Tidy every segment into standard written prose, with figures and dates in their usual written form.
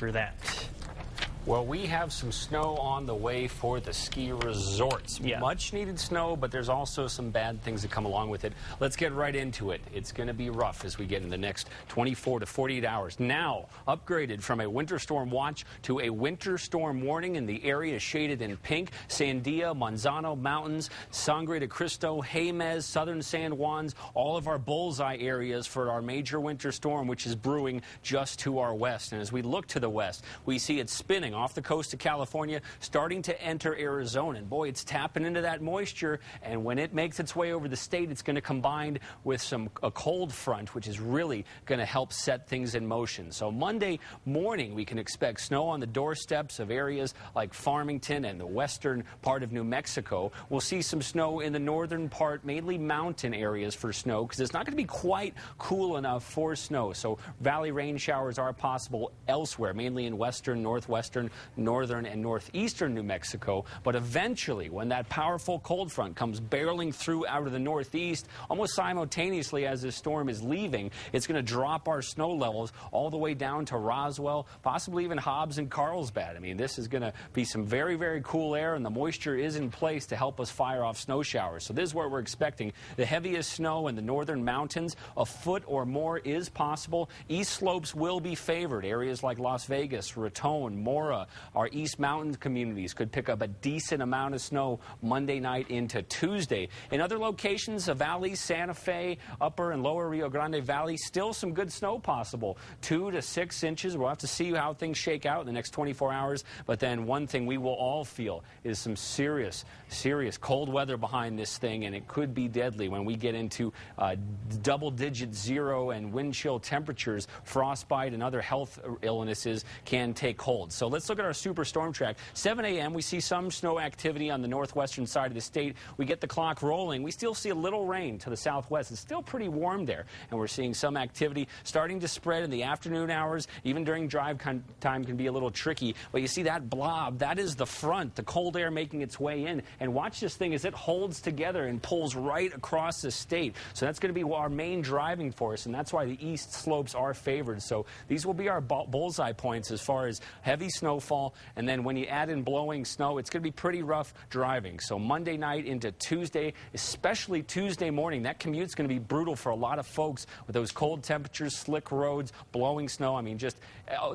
after that. Well, we have some snow on the way for the ski resorts. Yeah. Much needed snow, but there's also some bad things that come along with it. Let's get right into it. It's going to be rough as we get in the next 24 to 48 hours. Now, upgraded from a winter storm watch to a winter storm warning in the area shaded in pink. Sandia, Manzano Mountains, Sangre de Cristo, Jemez, Southern San Juans, all of our bullseye areas for our major winter storm, which is brewing just to our west. And as we look to the west, we see it spinning off the coast of California, starting to enter Arizona. And boy, it's tapping into that moisture, and when it makes its way over the state, it's going to combine with a cold front, which is really going to help set things in motion. So Monday morning, we can expect snow on the doorsteps of areas like Farmington and the western part of New Mexico. We'll see some snow in the northern part, mainly mountain areas for snow, because it's not going to be quite cool enough for snow. So valley rain showers are possible elsewhere, mainly in western, northwestern, northern, and northeastern New Mexico. But eventually, when that powerful cold front comes barreling through out of the northeast, almost simultaneously as this storm is leaving, it's going to drop our snow levels all the way down to Roswell, possibly even Hobbs and Carlsbad. I mean, this is going to be some very, very cool air, and the moisture is in place to help us fire off snow showers. So this is what we're expecting. The heaviest snow in the northern mountains, a foot or more is possible. East slopes will be favored. Areas like Las Vegas, Raton, Mora, our East Mountain communities could pick up a decent amount of snow Monday night into Tuesday. In other locations, the valleys, Santa Fe, upper and lower Rio Grande Valley, still some good snow possible. 2 to 6 inches. We'll have to see how things shake out in the next 24 hours. But then one thing we will all feel is some serious cold weather behind this thing, and it could be deadly when we get into double-digit zero and wind chill temperatures. Frostbite and other health illnesses can take hold. So let's look at our super storm track. 7 a.m. we see some snow activity on the northwestern side of the state. We get the clock rolling. We still see a little rain to the southwest. It's still pretty warm there, and we're seeing some activity starting to spread in the afternoon hours. Even during drive time can be a little tricky. But you see that blob, that is the front, the cold air making its way in. And watch this thing as it holds together and pulls right across the state. So that's going to be our main driving force, and that's why the east slopes are favored. So these will be our bullseye points as far as heavy snowfall, and then when you add in blowing snow, it's going to be pretty rough driving. So Monday night into Tuesday, especially Tuesday morning, that commute's going to be brutal for a lot of folks with those cold temperatures, slick roads, blowing snow. I mean, just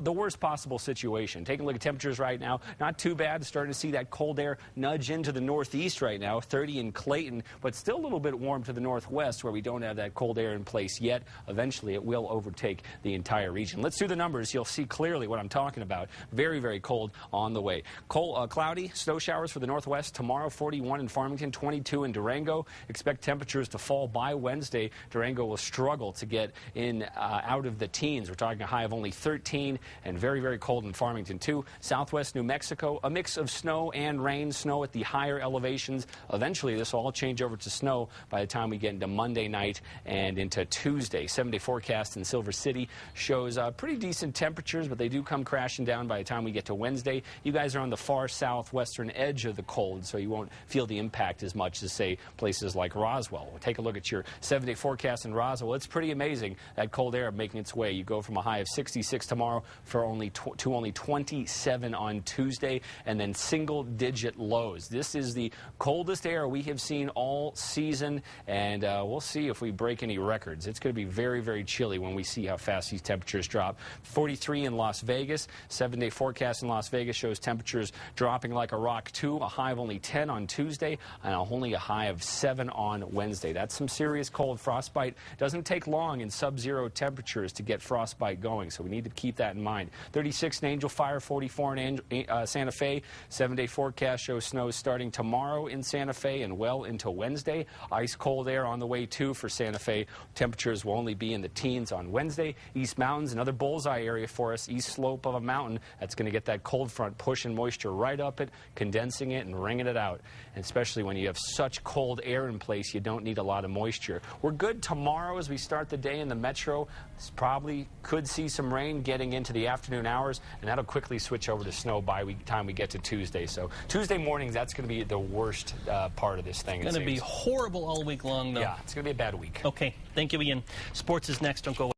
the worst possible situation. Taking a look at temperatures right now, not too bad. Starting to see that cold air nudge into the northeast right now, 30 in Clayton, but still a little bit warm to the northwest where we don't have that cold air in place yet. Eventually, it will overtake the entire region. Let's do the numbers. You'll see clearly what I'm talking about. Very, very cold on the way. Cloudy, snow showers for the northwest tomorrow, 41 in Farmington, 22 in Durango. Expect temperatures to fall by Wednesday. Durango will struggle to get in out of the teens. We're talking a high of only 13, and very, very cold in Farmington too. Southwest New Mexico, a mix of snow and rain, snow at the higher elevations. Eventually, this will all change over to snow by the time we get into Monday night and into Tuesday. 7-day forecast in Silver City shows pretty decent temperatures, but they do come crashing down by the time we get to Wednesday. You guys are on the far southwestern edge of the cold, so you won't feel the impact as much as, say, places like Roswell. We'll take a look at your 7-day forecast in Roswell. It's pretty amazing, that cold air making its way. You go from a high of 66 tomorrow to only 27 on Tuesday, and then single-digit lows. This is the coldest air we have seen all season, and we'll see if we break any records. It's going to be very, very chilly when we see how fast these temperatures drop. 43 in Las Vegas. 7-day forecast in Las Vegas shows temperatures dropping like a rock too. A high of only 10 on Tuesday and only a high of 7 on Wednesday. That's some serious cold. Frostbite doesn't take long in sub-zero temperatures to get frostbite going, so we need to keep that in mind. 36 in Angel Fire, 44 in Santa Fe. 7-day forecast shows snow starting tomorrow in Santa Fe and well into Wednesday. Ice cold air on the way too for Santa Fe. Temperatures will only be in the teens on Wednesday. East Mountains, another bullseye area for us. East slope of a mountain that's going to get that cold front pushing moisture right up it, condensing it and wringing it out. And especially when you have such cold air in place, you don't need a lot of moisture. We're good tomorrow as we start the day in the metro. Probably could see some rain getting into the afternoon hours, and that'll quickly switch over to snow by the time we get to Tuesday. So Tuesday mornings, that's going to be the worst part of this thing. It's going to be horrible all week long, though. Yeah, it's going to be a bad week. Okay, thank you, Ian. Sports is next. Don't go away.